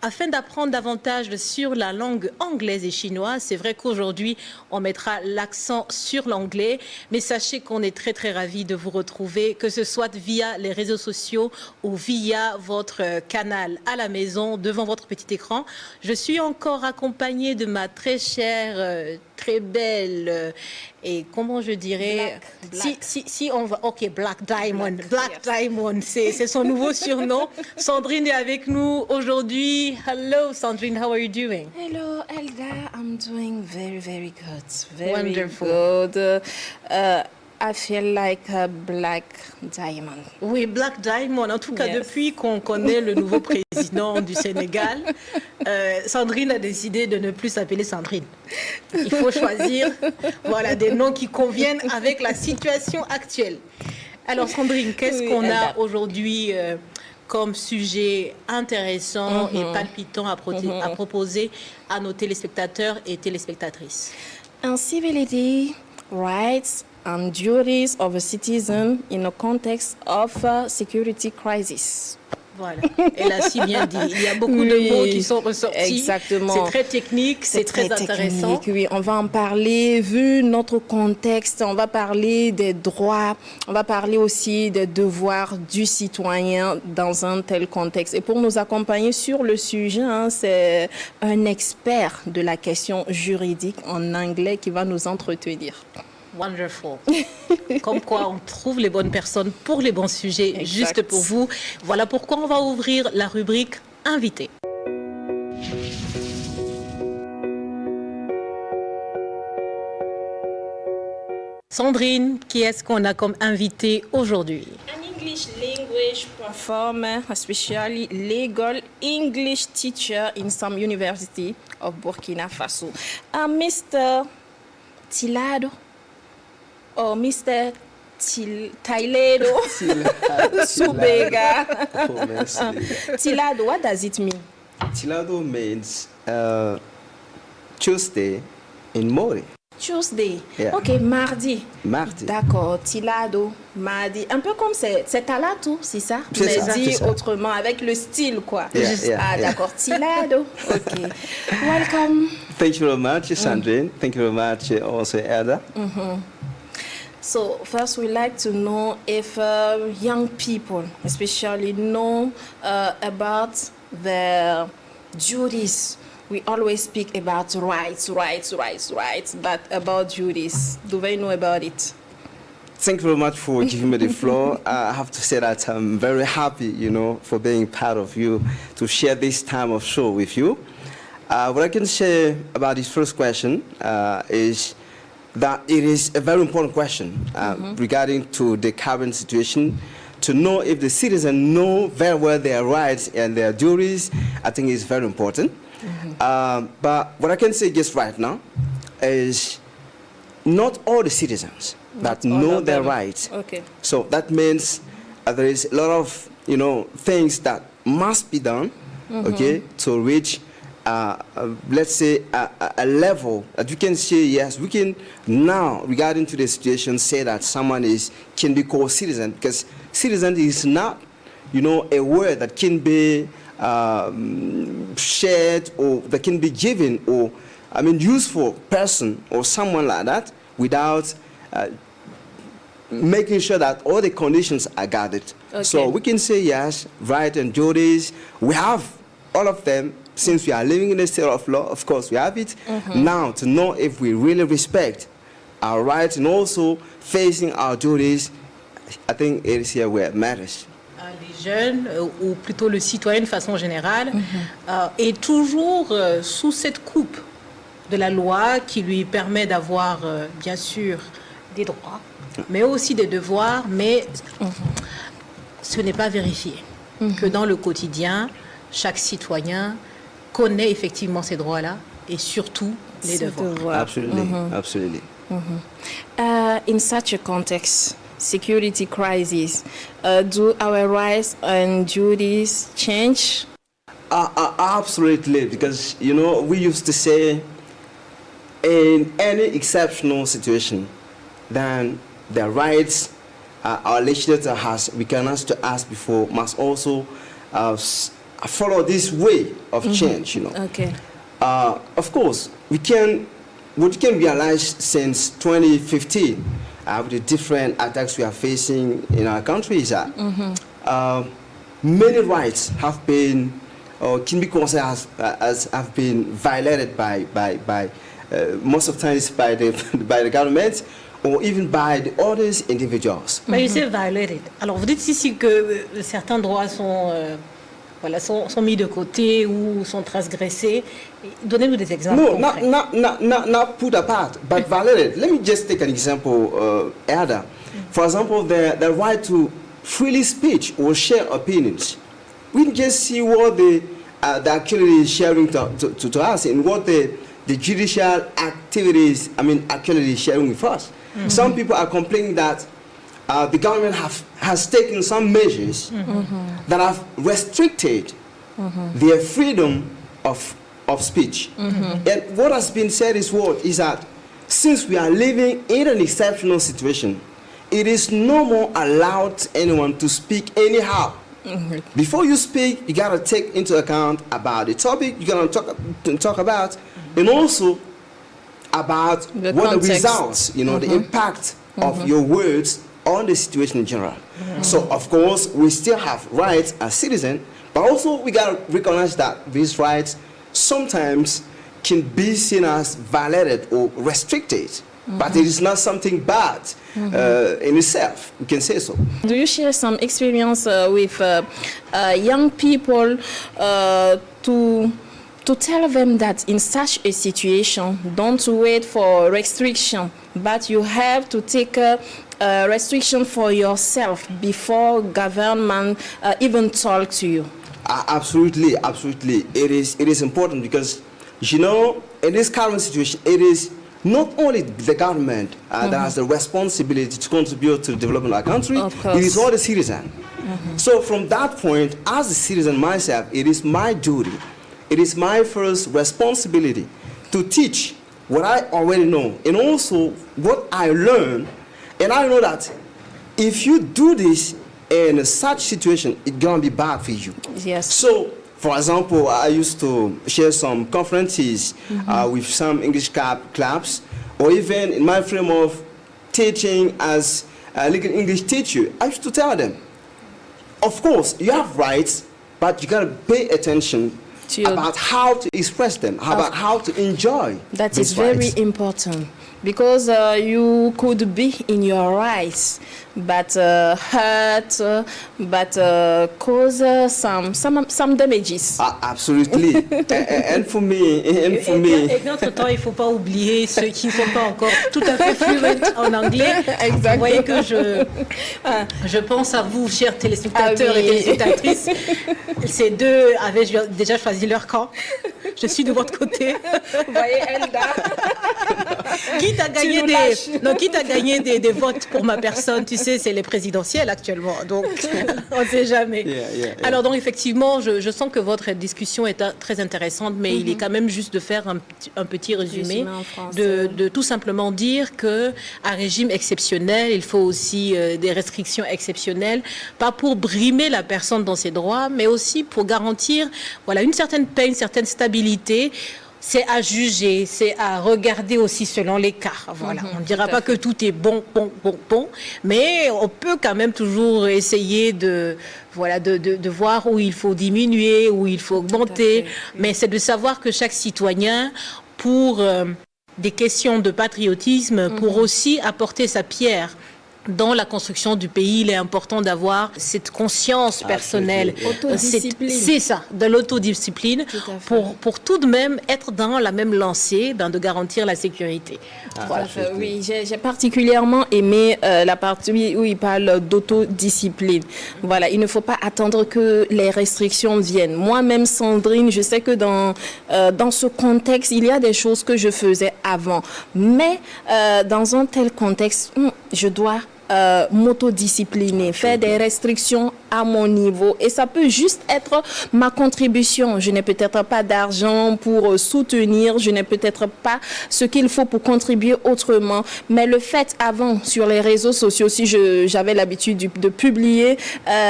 afin d'apprendre davantage sur la langue anglaise et chinoise. C'est vrai qu'aujourd'hui, on mettra l'accent sur l'anglais, mais sachez qu'on est très très ravis de vous retrouver, que ce soit via les réseaux sociaux ou via votre canal à la maison, devant votre petit écran. Je suis encore accompagnée de ma très chère, très belle, et comment je dirais, Black. Si on va, ok, Black Diamond, Black Diamond, c'est son nouveau surnom. Sandrine est avec nous aujourd'hui. Hello, Sandrine, how are you doing? Hello, Elda. I'm doing very, very good. Very Wonderful. good. I feel like a black diamond. Oui, Black Diamond. En tout cas, Yes. depuis qu'on connaît le nouveau président du Sénégal, Sandrine a décidé de ne plus s'appeler Sandrine. Il faut choisir, voilà, des noms qui conviennent avec la situation actuelle. Alors, Sandrine, qu'est-ce Oui, qu'on a Elda. aujourd'hui comme sujet intéressant et palpitant à proposer à nos téléspectateurs et téléspectatrices? Incivility, rights, and duties of a citizen in a context of a security crisis. Voilà, elle a si bien dit. Il y a beaucoup de mots qui sont ressortis. Exactement. C'est très technique, c'est très intéressant. Technique, oui, on va en parler vu notre contexte. On va parler des droits, on va parler aussi des devoirs du citoyen dans un tel contexte. Et pour nous accompagner sur le sujet, c'est un expert de la question juridique en anglais qui va nous entretenir. Wonderful. Comme quoi, on trouve les bonnes personnes pour les bons sujets, Exact. juste pour vous. Voilà pourquoi on va ouvrir la rubrique Invité. Sandrine, qui est-ce qu'on a comme invité aujourd'hui? An English language performer, especially legal English teacher in some university of Burkina Faso. Mr. Tilado. Oh, Mr. Tailedo Subega. Oh, merci. Tilado, what does it mean? Tilado means Tuesday in Mori. Tuesday. Yeah. Ok, mardi. Mardi. D'accord, Tilado, mardi. Un peu comme c'est Talato, c'est ça? C'est Mais ça, dit c'est ça. autrement, avec le style, quoi. Yeah, yeah, Ah, yeah. d'accord, Tilado. Ok. Welcome. Thank you very much, Sandrine. Thank you very much, also Elda. So first, we like to know if young people, especially, know about their duties. We always speak about rights, but about duties. Do they know about it? Thank you very much for giving me the floor. I have to say that I'm very happy, for being part of you, to share this time of show with you. What I can say about this first question is that it is a very important question regarding to the current situation. To know if the citizens know very well their rights and their duties, I think is very important. But what I can say just right now is not all the citizens that know their rights. Okay. So that means there is a lot of things that must be done, okay, to reach let's say a level that you can say yes, we can now regarding to the situation say that someone can be called citizen, because citizen is not a word that can be shared or that can be given or used for person or someone like that without making sure that all the conditions are gathered. Okay. So we can say yes, right and duties, we have all of them. Since we are living in a state of law, of course we have it. Now to know if we really respect our rights and also facing our duties, I think it is here where it matters. Les jeunes, ou plutôt le citoyen de façon générale, est toujours sous cette coupe de la loi qui lui permet d'avoir, bien sûr, des droits, mais aussi des devoirs, mais ce n'est pas vérifié. Que dans le quotidien, chaque citoyen connaît effectivement ces droits-là et surtout les devoirs. Absolutely, absolutely. In such a context, security crisis, do our rights and duties change? Absolutely, because we used to say in any exceptional situation, then the rights our legislator has recognized to us before must also follow this way of change, you know. Okay. Of course, what we can realize since 2015, with the different attacks we are facing in our country is that many rights have been, or can be considered as have been violated by most of times by the government or even by the others individuals. Mais you say violated. Alors vous dites ici que certains droits sont sont mis de côté ou sont transgressés. Donnez-nous des exemples. No, concrets. not put apart, but violated. Let me just take an example, Ada. For example, the right to freely speech or share opinions. We can just see what the actually is sharing to us and what the judicial activities, actually sharing with us. Some people are complaining that the government has taken some measures that have restricted their freedom of speech. And what has been said is that since we are living in an exceptional situation, it is no more allowed anyone to speak anyhow. Before you speak, you gotta take into account about the topic you're gonna talk about, and also about The what context. the results, the impact of your words on the situation in general. So, of course, we still have rights as citizens, but also we gotta recognize that these rights sometimes can be seen as violated or restricted, but it is not something bad in itself. We can say so. Do you share some experience with young people to tell them that in such a situation, don't wait for restriction, but you have to take a restriction for yourself before government even talk to you? Absolutely. It is important because, in this current situation, it is not only the government that has the responsibility to contribute to the development of our country, Of course. it is all the citizen. So from that point, as a citizen myself, it is my duty, it is my first responsibility to teach what I already know and also what I learn. And I know that if you do this in such situation, it's gonna be bad for you. Yes. So, for example, I used to share some conferences with some English clubs, or even in my frame of teaching as a legal English teacher, I used to tell them, of course, you have rights, but you gotta pay attention about how to express them, about how to enjoy That these is very rights. important because you could be in your rights, but hurt, but cause some damages. Absolutely. and for me, Et entre-temps, il ne faut pas oublier ceux qui ne sont pas encore tout à fait fluents en anglais. Exactement. Vous voyez que je pense à vous, chers téléspectateurs Ah oui. et téléspectatrices. Ces deux avaient déjà choisi leur camp. Je suis de votre côté. Vous voyez, Elda. Quitte à gagner des votes pour ma personne, tu sais, c'est les présidentielles actuellement, donc on ne sait jamais. Yeah. Alors donc effectivement, je sens que votre discussion est très intéressante, mais il est quand même juste de faire un petit résumé, en français. de tout simplement dire qu'un régime exceptionnel, il faut aussi des restrictions exceptionnelles, pas pour brimer la personne dans ses droits, mais aussi pour garantir une certaine paix, une certaine stabilité. C'est à juger, c'est à regarder aussi selon les cas. Voilà. On ne dira pas que tout est bon, mais on peut quand même toujours essayer de voir où il faut diminuer, où il faut augmenter. Mais c'est de savoir que chaque citoyen, pour des questions de patriotisme, pour aussi apporter sa pierre dans la construction du pays, il est important d'avoir cette conscience personnelle. Autodiscipline. C'est ça, de l'autodiscipline pour tout de même être dans la même lancée, de garantir la sécurité. Oui, j'ai particulièrement aimé la partie où il parle d'autodiscipline. Voilà, il ne faut pas attendre que les restrictions viennent. Moi-même, Sandrine, je sais que dans ce contexte, il y a des choses que je faisais avant. Mais dans un tel contexte, je dois m'autodiscipliner, faire des restrictions à mon niveau. Et ça peut juste être ma contribution. Je n'ai peut-être pas d'argent pour soutenir, je n'ai peut-être pas ce qu'il faut pour contribuer autrement. Mais le fait avant, sur les réseaux sociaux, si j'avais l'habitude de publier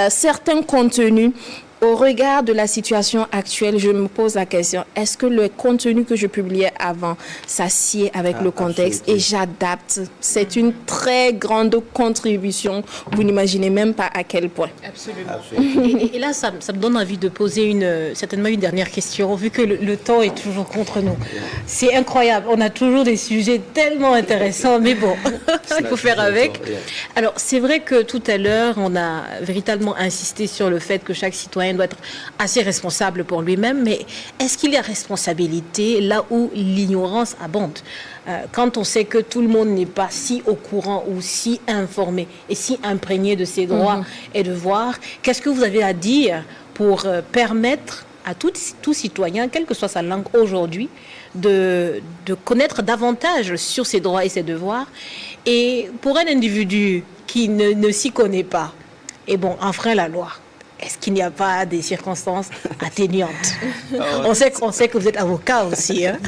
certains contenus Au regard de la situation actuelle, je me pose la question, est-ce que le contenu que je publiais avant s'assied avec le contexte et j'adapte? C'est une très grande contribution. Vous n'imaginez même pas à quel point. Absolument. Et là, ça me donne envie de poser certainement une dernière question, vu que le temps est toujours contre nous. C'est incroyable. On a toujours des sujets tellement intéressants, mais bon, il faut faire avec. Alors, c'est vrai que tout à l'heure, on a véritablement insisté sur le fait que chaque citoyen doit être assez responsable pour lui-même, mais est-ce qu'il y a responsabilité là où l'ignorance abonde? Quand on sait que tout le monde n'est pas si au courant ou si informé et si imprégné de ses droits et devoirs, qu'est-ce que vous avez à dire pour permettre à tout citoyen, quelle que soit sa langue aujourd'hui, de connaître davantage sur ses droits et ses devoirs? Et pour un individu qui ne s'y connaît pas, et bon, enfreint la loi, est-ce qu'il n'y a pas des circonstances atténuantes? On sait que vous êtes avocat aussi. Hein?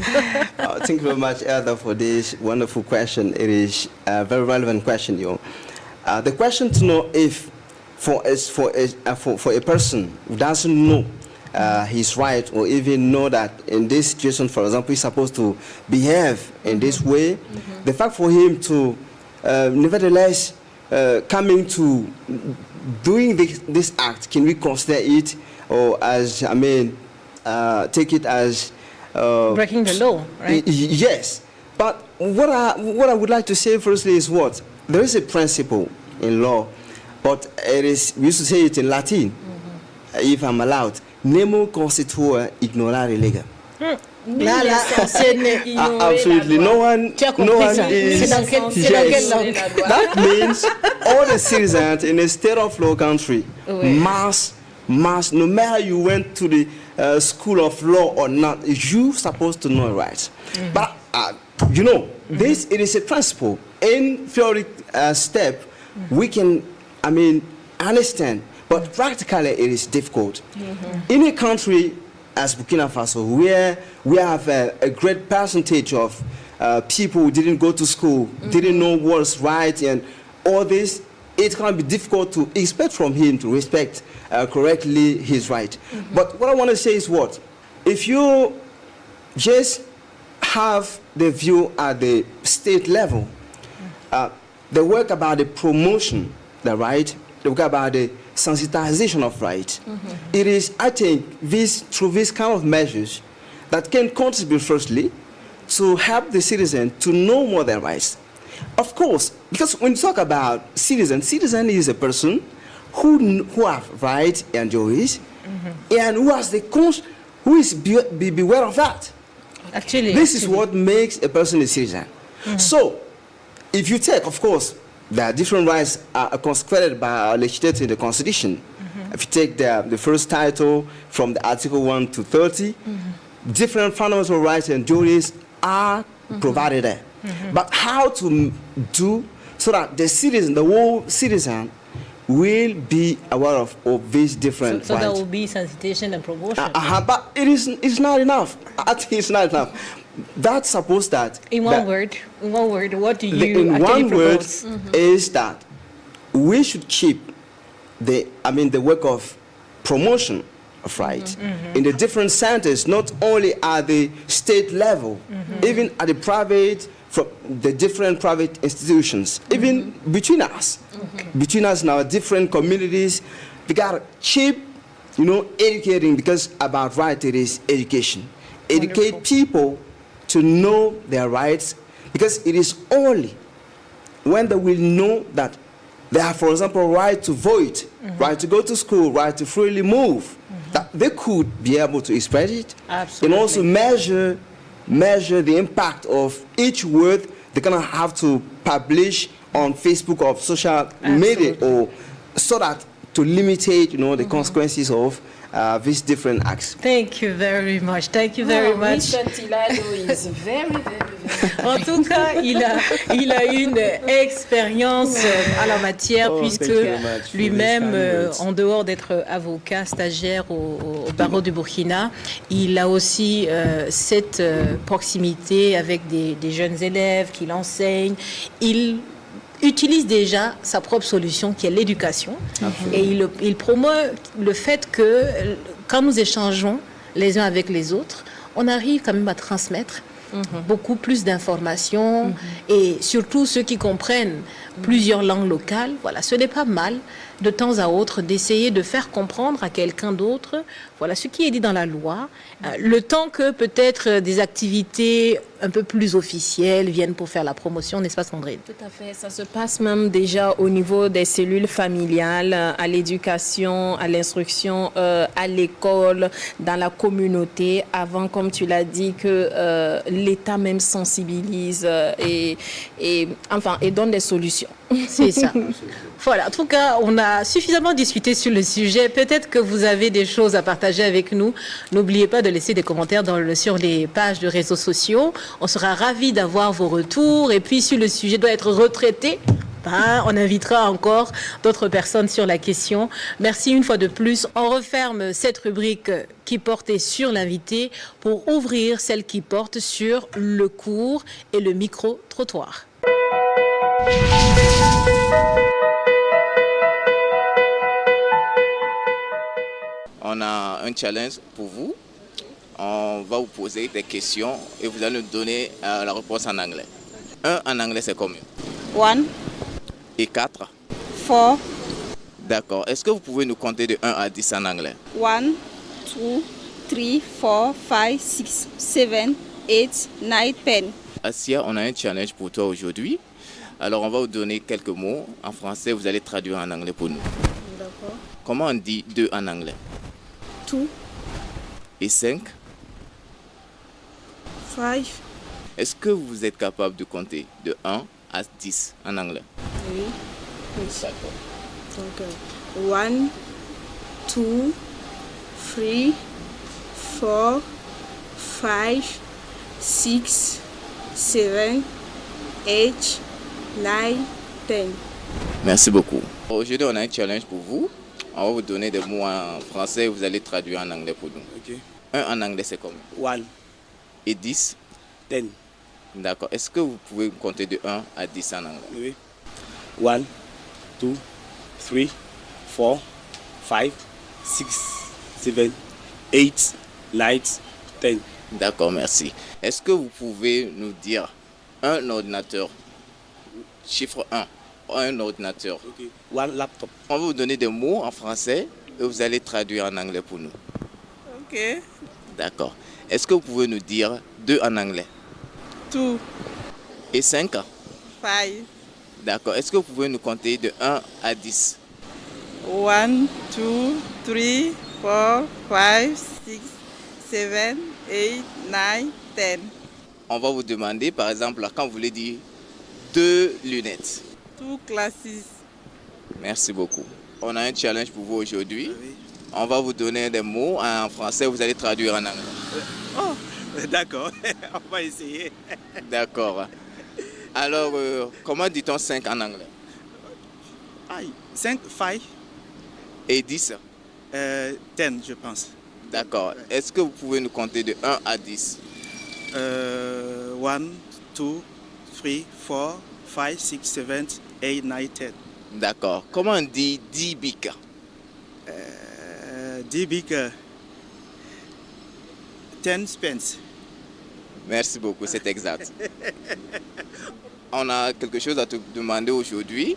Thank you very much, Elder, for this wonderful question. It is a very relevant question, the question to know if for a person who doesn't know his right, or even know that in this situation, for example, he's supposed to behave in this way, the fact for him to nevertheless coming to doing this act, can we consider it or as, take it as breaking the law, right? Yes. But what I would like to say firstly is what? There is a principle in law, but it is, we used to say it in Latin, if I'm allowed, nemo constitua ignorare legem. Absolutely, no one is. That means all the citizens in a state of law country must, no matter you went to the school of law or not, you supposed to know rights. But this it is a principle. In theory step, we can, understand, but practically it is difficult. In a country as Burkina Faso, where we have a great percentage of people who didn't go to school, didn't know what's right, and all this, it can be difficult to expect from him to respect correctly his right. But what I want to say is what? If you just have the view at the state level, the work about the promotion, the right, the work about the sensitization of rights. It is, I think, through these kind of measures that can contribute firstly to help the citizen to know more their rights. Of course, because when you talk about citizen is a person who have rights and duties, and who is beware of that. Actually, this is what makes a person a citizen. So, if you take, of course, the different rights are consecrated by our legislature in the Constitution. If you take the first title from the Article 1 to 30, different fundamental rights and duties are provided there. But how to do so that the citizen, the whole citizen, will be aware of these different so rights. There will be sensitization and promotion. But it's not enough. I think it's not enough. That's supposed that... In one word, what do you in actually one word propose? is that we should keep the work of promotion of rights in the different centers, not only at the state level, even at the private, from the different private institutions, even between us, between us and our different communities. We gotta keep, educating, because about right it is education. Educate people to know their rights, because it is only when they will know that they have, for example, right to vote, right to go to school, right to freely move, that they could be able to express it. Absolutely. And also measure the impact of each word they're gonna have to publish on Facebook or social media, or so that to limitate, the consequences of these different acts. Thank you very much. Thank you very much. Mr. Tilado is very, very, very... En tout cas, il a une expérience à la matière, puisque lui-même, en dehors d'être avocat stagiaire au barreau du Burkina, il a aussi cette proximité avec des jeunes élèves qu'il enseigne. Il utilise déjà sa propre solution qui est l'éducation. Et il promeut le fait que quand nous échangeons les uns avec les autres, on arrive quand même à transmettre beaucoup plus d'informations et surtout ceux qui comprennent plusieurs langues locales. Voilà, ce n'est pas mal de temps à autre d'essayer de faire comprendre à quelqu'un d'autre voilà ce qui est dit dans la loi, le temps que peut-être des activités un peu plus officielles viennent pour faire la promotion, n'est-ce pas Sandrine? Tout à fait, ça se passe même déjà au niveau des cellules familiales, à l'éducation, à l'instruction, à l'école, dans la communauté, avant, comme tu l'as dit, que l'État même sensibilise et donne des solutions. C'est ça. Voilà, en tout cas, on a suffisamment discuté sur le sujet. Peut-être que vous avez des choses à partager avec nous. N'oubliez pas de laisser des commentaires sur les pages de réseaux sociaux. On sera ravis d'avoir vos retours. Et puis, si le sujet doit être retraité, on invitera encore d'autres personnes sur la question. Merci une fois de plus. On referme cette rubrique qui portait sur l'invité pour ouvrir celle qui porte sur le cours et le micro-trottoir. On a un challenge pour vous. On va vous poser des questions et vous allez nous donner la réponse en anglais. 1 en anglais, c'est combien? 1. Et 4? 4. D'accord. Est-ce que vous pouvez nous compter de 1 à 10 en anglais? 1, 2, 3, 4, 5, 6, 7, 8, 9, 10. Asia, on a un challenge pour toi aujourd'hui. Alors, on va vous donner quelques mots en français. Vous allez traduire en anglais pour nous. D'accord. Comment on dit 2 en anglais? 2. Et 5? 5. Est-ce que vous êtes capable de compter de 1 à 10 en anglais? Oui. D'accord. Donc, 1, 2, 3, 4, 5, 6, 7, 8, 9, 10. Merci beaucoup. Aujourd'hui, on a un challenge pour vous. On va vous donner des mots en français et vous allez traduire en anglais pour nous. Okay. 1 en anglais, c'est combien? 1. Et 10? 10. D'accord. Est-ce que vous pouvez compter de 1 à 10 en anglais? Oui. 1, 2, 3, 4, 5, 6, 7, 8, 9, 10. D'accord, merci. Est-ce que vous pouvez nous dire un ordinateur? Chiffre 1. Un ordinateur. Okay. 1 laptop. On va vous donner des mots en français et vous allez traduire en anglais pour nous. Ok. D'accord. Est-ce que vous pouvez nous dire 2 en anglais? 2. Et 5? 5. D'accord. Est-ce que vous pouvez nous compter de 1 à 10? 1, 2, 3, 4, 5, 6, 7, 8, 9, 10. On va vous demander, par exemple, quand vous voulez dire 2 lunettes. 2 glasses. Merci beaucoup. On a un challenge pour vous aujourd'hui. On va vous donner des mots en français, vous allez traduire en anglais. Oh, d'accord. On va essayer. D'accord. Alors, comment dit-on 5 en anglais? 5, 5, Et 10? 10, je pense. D'accord. Est-ce que vous pouvez nous compter de 1 à 10? 1, 2, 3, 4, 5, 6, 7, 8, 9, 10. D'accord. Comment on dit 10 bics? 10 big, 10 pence. Merci beaucoup, c'est exact. On a quelque chose à te demander aujourd'hui.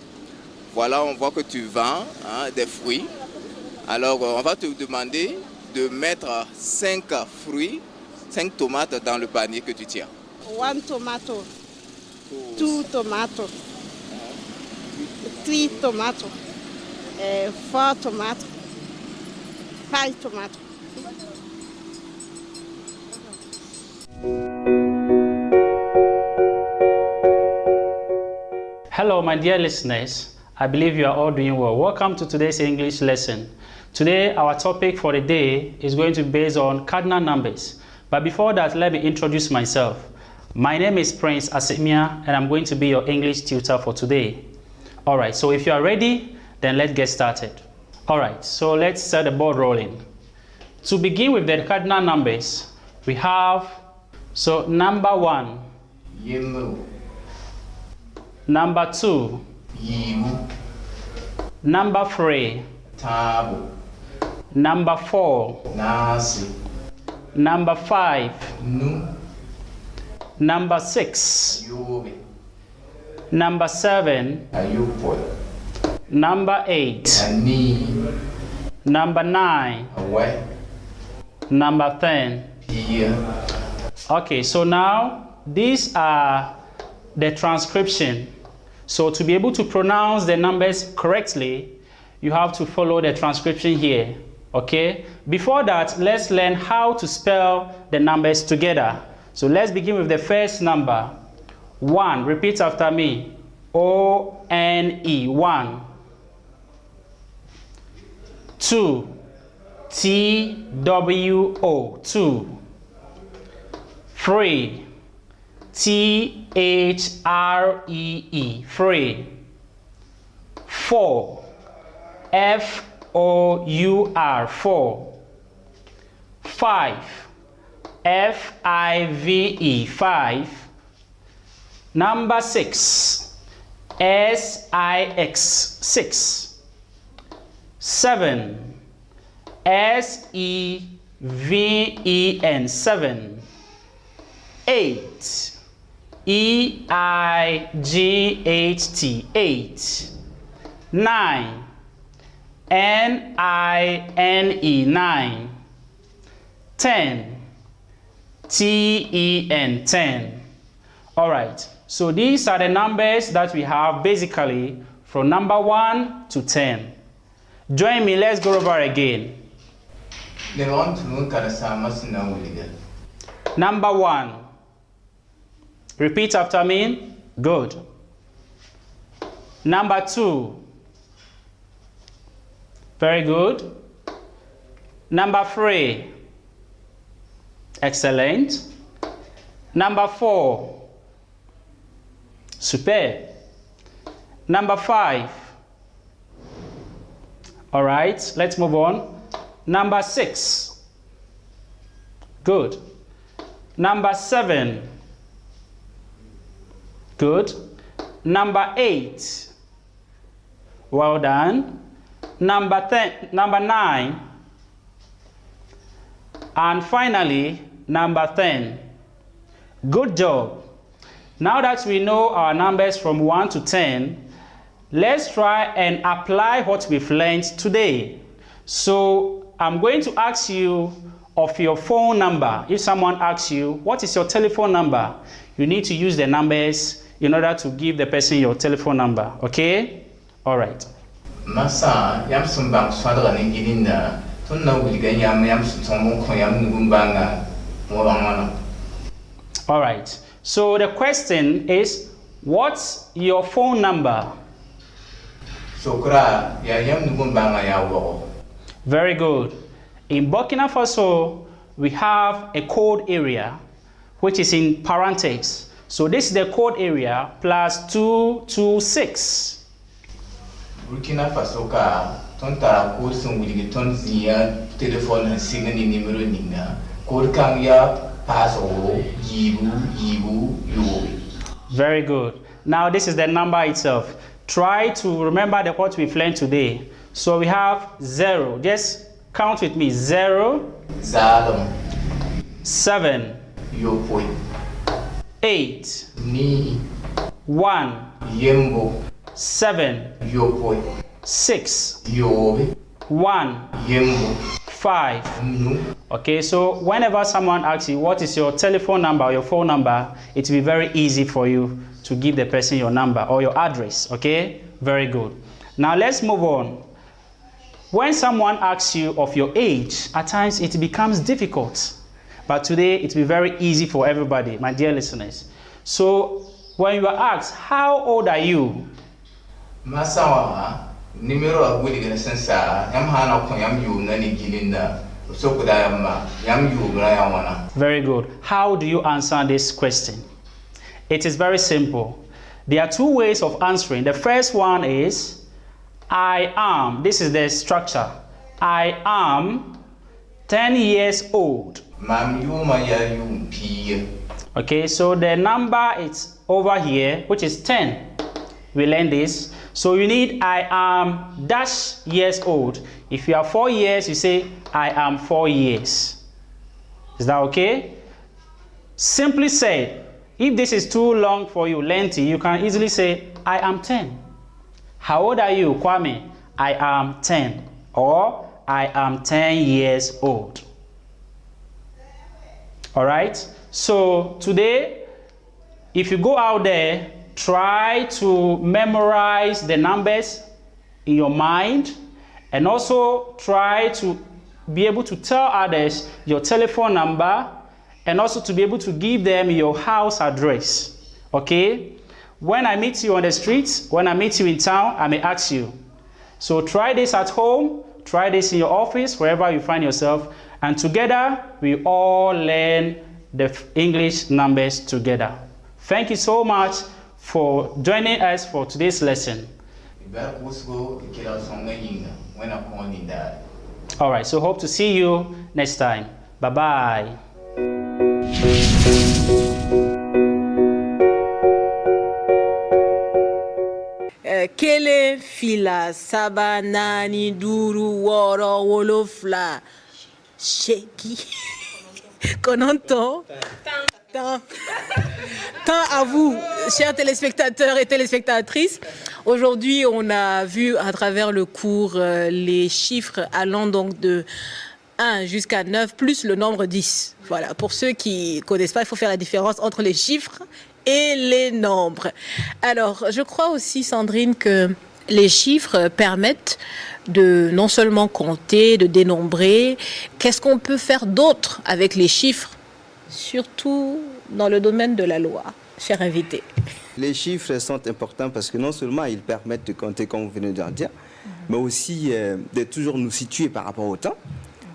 Voilà, on voit que tu vends des fruits. Alors, on va te demander de mettre 5 fruits, 5 tomates dans le panier que tu tiens. 1 tomato. 2 tomato. 3 tomato. 4 tomato. 5 tomato. Hello, my dear listeners. I believe you are all doing well. Welcome to today's English lesson. Today, our topic for the day is going to be based on cardinal numbers. But before that, let me introduce myself. My name is Prince Asimia, and I'm going to be your English tutor for today. All right, so if you are ready, then let's get started. All right, so let's set the ball rolling. To begin with the cardinal numbers, we have, so number 1, Yemo. number 2, Yibu. Number 3. Tabu. Number 4. Nasi. Number 5. Nu. Number 6. Yobe. Number 7. Ayupo. Number 8. Ani. Number 9. Away. Number 10. Pia. Okay, so now these are the transcription. So to be able to pronounce the numbers correctly, you have to follow the transcription here. Okay? Before that, let's learn how to spell the numbers together. So let's begin with the first number. 1. Repeat after me. O-N-E. 1. 2. T-W-O. 2. 3. T-H-R-E-E. 3. 4. F-O-U-R. 4. 5. F-I-V-E. 5. Number 6. S-I-X. 6. 7. S-E-V-E-N. 7. 8. E-I-G-H-T. 8. 9. N-I-N-E. 9. 10. T-E-N. 10. All right. So these are the numbers that we have basically from number 1 to 10. Join me. Let's go over again. Number 1. Repeat after me. Good. Number 2. Very good. Number 3. Excellent. Number 4. Superb. Number 5. All right, let's move on. Number 6. Good. Number 7. Good. Number 8. Well done. Number 9. And finally, number 10. Good job. Now that we know our numbers from 1 to 10, let's try and apply what we've learned today. So I'm going to ask you of your phone number. If someone asks you, what is your telephone number? You need to use the numbers in order to give the person your telephone number. Okay? All right. Masa yam sumbang swadra ni gilinda tunna wuliga yam sutomo ko yam nugumbanga mo bangana. All right. So the question is, what's your phone number? Sokra ya yam nugumbanga ya wo. Very good. In Burkina Faso, we have a code area which is in parentheses. So this is the code area plus 226. Burkina Faso ka tonta code sun wuliga ton zia telephone signi numero ninga code kan ya paso yibu yo. Very good. Now this is the number itself. Try to remember what we've learned today. So we have 0. Just count with me. 0. Zalom. 7. Yo poi. 8. Ni. 1. Yembo. 7. Yo poi. 6. Yo. 1. Yembo. 5. Nu. Okay, so whenever someone asks you what is your telephone number or your phone number, it will be very easy for you to give the person your number or your address. Okay, very good. Now let's move on. When someone asks you of your age, at times it becomes difficult, but today it will be very easy for everybody, my dear listeners. So when you are asked, how old are you? Masawa numero aguli gana sensa yam hana ko yam yu nani gilinda so kuda yam yu gra yawana. Very good. How do you answer this question? It is very simple. There are two ways of answering. The first one is I am. This is the structure. I am 10 years old. Okay, so the number is over here, which is 10. We learn this. So you need I am dash years old. If you are 4 years, you say I am 4 years. Is that okay? Simply said, if this is too long for you, lengthy, you can easily say I am 10. How old are you, Kwame? I am 10. Or I am 10 years old. All right? So today, if you go out there, try to memorize the numbers in your mind, and also try to be able to tell others your telephone number, and also to be able to give them your house address. Okay? When I meet you on the streets, when I meet you in town, I may ask you. So try this at home, try this in your office, wherever you find yourself, and together we all learn the English numbers together. Thank you so much for joining us for today's lesson. All right, so hope to see you next time. Bye-bye. Kele fila sabana ni duru woro wolofla sheki kononto tant à vous, chers téléspectateurs et téléspectatrices. Aujourd'hui, on a vu à travers le cours les chiffres allant donc de 1 jusqu'à 9 plus le nombre 10. Voilà, pour ceux qui ne connaissent pas, il faut faire la différence entre les chiffres et les nombres. Alors, je crois aussi, Sandrine, que les chiffres permettent de non seulement compter, de dénombrer. Qu'est-ce qu'on peut faire d'autre avec les chiffres, surtout dans le domaine de la loi, cher invité? Les chiffres sont importants parce que non seulement ils permettent de compter, comme vous venez de le dire, mais aussi de toujours nous situer par rapport au temps.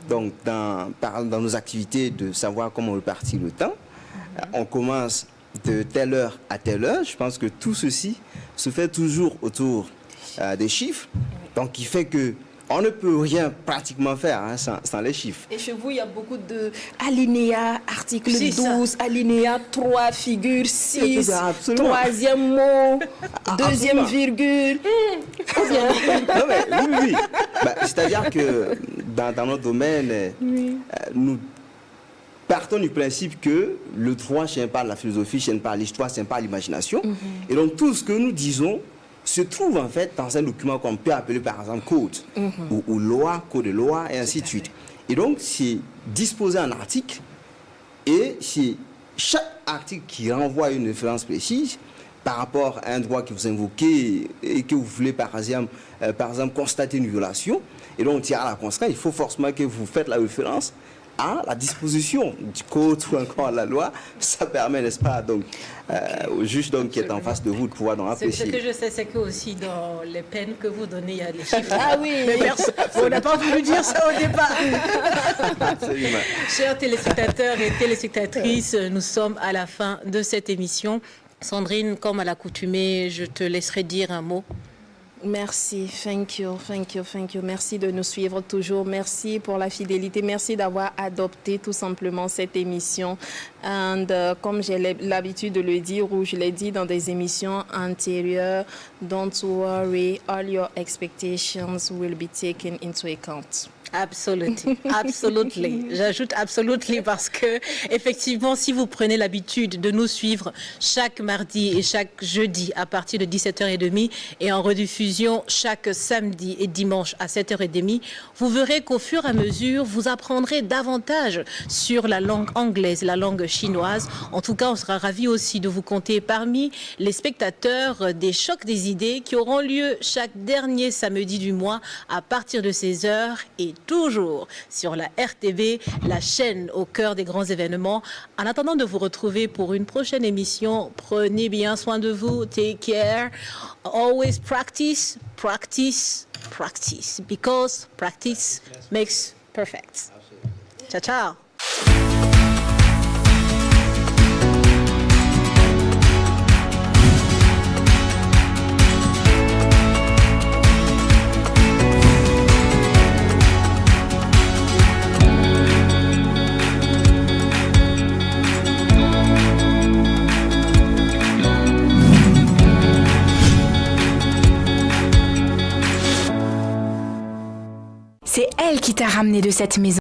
Donc, dans nos activités, de savoir comment répartir le temps. On commence de telle heure à telle heure. Je pense que tout ceci se fait toujours autour des chiffres. Donc, il fait que on ne peut rien pratiquement faire sans les chiffres. Et chez vous, il y a beaucoup de alinéas, article 12, alinéa 3, figure 6, troisième mot, deuxième virgule. Non, mais, oui. C'est-à-dire que dans notre domaine, nous partons du principe que le droit ne tient pas la philosophie, ne tient pas l'histoire, ne tient pas l'imagination. Et donc tout ce que nous disons se trouve en fait dans un document qu'on peut appeler par exemple code ou loi, code de loi et ainsi de suite. Et donc c'est disposé en articles et c'est chaque article qui renvoie à une référence précise par rapport à un droit que vous invoquez et que vous voulez par exemple constater une violation. Et donc on tire à la conséquence, il faut forcément que vous faites la référence à la disposition du code ou encore à la loi. Ça permet, n'est-ce pas, donc, au juge donc, qui est en face de vous de pouvoir donc apprécier. Ce que je sais, c'est que aussi dans les peines que vous donnez, il y a des chiffres. Ah oui, mais on n'a pas voulu dire ça au départ. Absolument. Chers téléspectateurs et téléspectatrices, nous sommes à la fin de cette émission. Sandrine, comme à l'accoutumée, je te laisserai dire un mot. Merci, thank you. Merci de nous suivre toujours. Merci pour la fidélité. Merci d'avoir adopté tout simplement cette émission. And comme j'ai l'habitude de le dire ou je l'ai dit dans des émissions antérieures, don't worry, all your expectations will be taken into account. Absolutely. J'ajoute absolutely parce que effectivement, si vous prenez l'habitude de nous suivre chaque mardi et chaque jeudi à partir de 17h30 et en rediffusion chaque samedi et dimanche à 7h30, vous verrez qu'au fur et à mesure, vous apprendrez davantage sur la langue anglaise, la langue chinoise. En tout cas, on sera ravis aussi de vous compter parmi les spectateurs des chocs des idées qui auront lieu chaque dernier samedi du mois à partir de 16h et toujours sur la RTB, la chaîne au cœur des grands événements. En attendant de vous retrouver pour une prochaine émission, prenez bien soin de vous. Take care. Always practice, because practice makes perfect. Ciao, ciao. t'a ramené de cette maison?